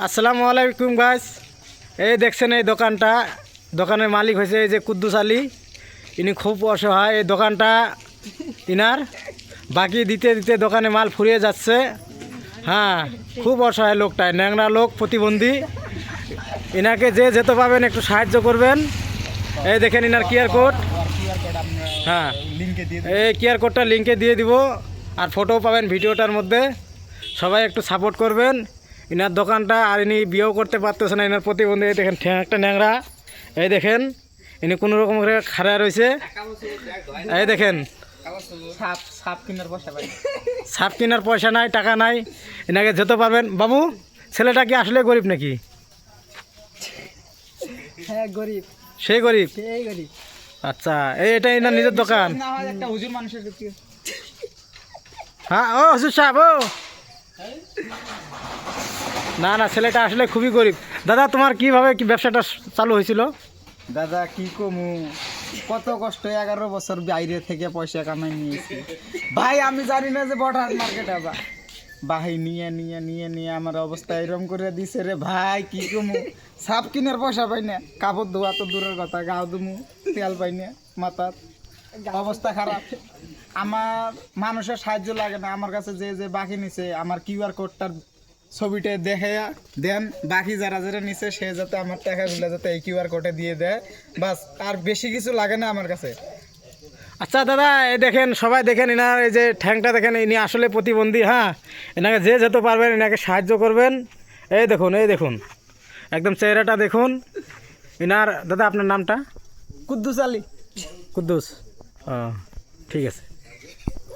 আসসালামু আলাইকুম গাইস। এই দেখছেন এই দোকানটা, দোকানের মালিক হয়েছে এই যে কুদ্দুস আলী। ইনি খুব অসহায়, এই দোকানটা ইনার বাকি দিতে দিতে দোকানে মাল ফুরিয়ে যাচ্ছে। হ্যাঁ, খুব অসহায় লোকটায়, ন্যাংরা লোক, প্রতিবন্ধী। ইনাকে যে যেতে পাবেন একটু সাহায্য করবেন। এই দেখেন ইনার কিউআর কোড। হ্যাঁ, এই কিউআর কোডটা লিঙ্কে দিয়ে দিব, আর ফটো পাবেন ভিডিওটার মধ্যে। সবাই একটু সাপোর্ট করবেন ইনার দোকানটা। আর ইনি বিয়েও করতে পারতেছে না, ইনার প্রতিবন্ধী। এই দেখেন একটা ন্যাংরা, এই দেখেন ইনি কোনো রকম করে খাড়া রয়েছে। এই দেখেন সাপ কেনার পয়সা নাই, টাকা নাই, এনাকে যেতে পারবেন। বাবু, ছেলেটা কি আসলে গরিব নাকি? হ্যাঁ, গরিব। সেই গরিব? সেই গরিব। আচ্ছা, এটা এনার নিজের দোকান? একটা হুজুর মানুষের হ্যাঁ, ও হুজুর সাহেব, ও না না, ছেলেটা আসলে খুবই গরিব। দাদা, তোমার কিভাবে কি ব্যবসাটা চালু হয়েছিল? দাদা কি কমু, কত কষ্ট, 11 বছর বাইরে থেকে পয়সা কামাই নিয়েছি ভাই। আমি জানি না যে বড় মার্কেট আবার ভাই নিয়ে নিয়ে নিয়ে নিয়ে আমার অবস্থা এরকম করে দিছে রে ভাই। কি কমু, সাপ কিনার পয়সা পাই না, কাপড় ধোয়া তো দূরের কথা, গাও দুমু তেল পাই না, মাথার অবস্থা খারাপ। আমার মানুষের সাহায্য লাগে না, আমার কাছে যে যে বাকি নিছে আমার কিউআর কোডটার ছবিটা দেখে দেন, বাকি যারা যারা নিছে সে যাতে আমার টাকাগুলো যাতে এই কিউআর কোডে দিয়ে দেয়, বাস। আর বেশি কিছু লাগে না আমার কাছে। আচ্ছা দাদা, এই দেখেন, সবাই দেখেন এনার এই যে ঠ্যাংটা দেখেন, ইনি আসলে প্রতিবন্ধী। হ্যাঁ, এনাকে যে যেতে পারবেন এনাকে সাহায্য করবেন। এই দেখুন, এই দেখুন, একদম চেহারাটা দেখুন ইনার। দাদা, আপনার নামটা? কুদ্দুস আলী। কুদ্দুস, ও ঠিক আছে।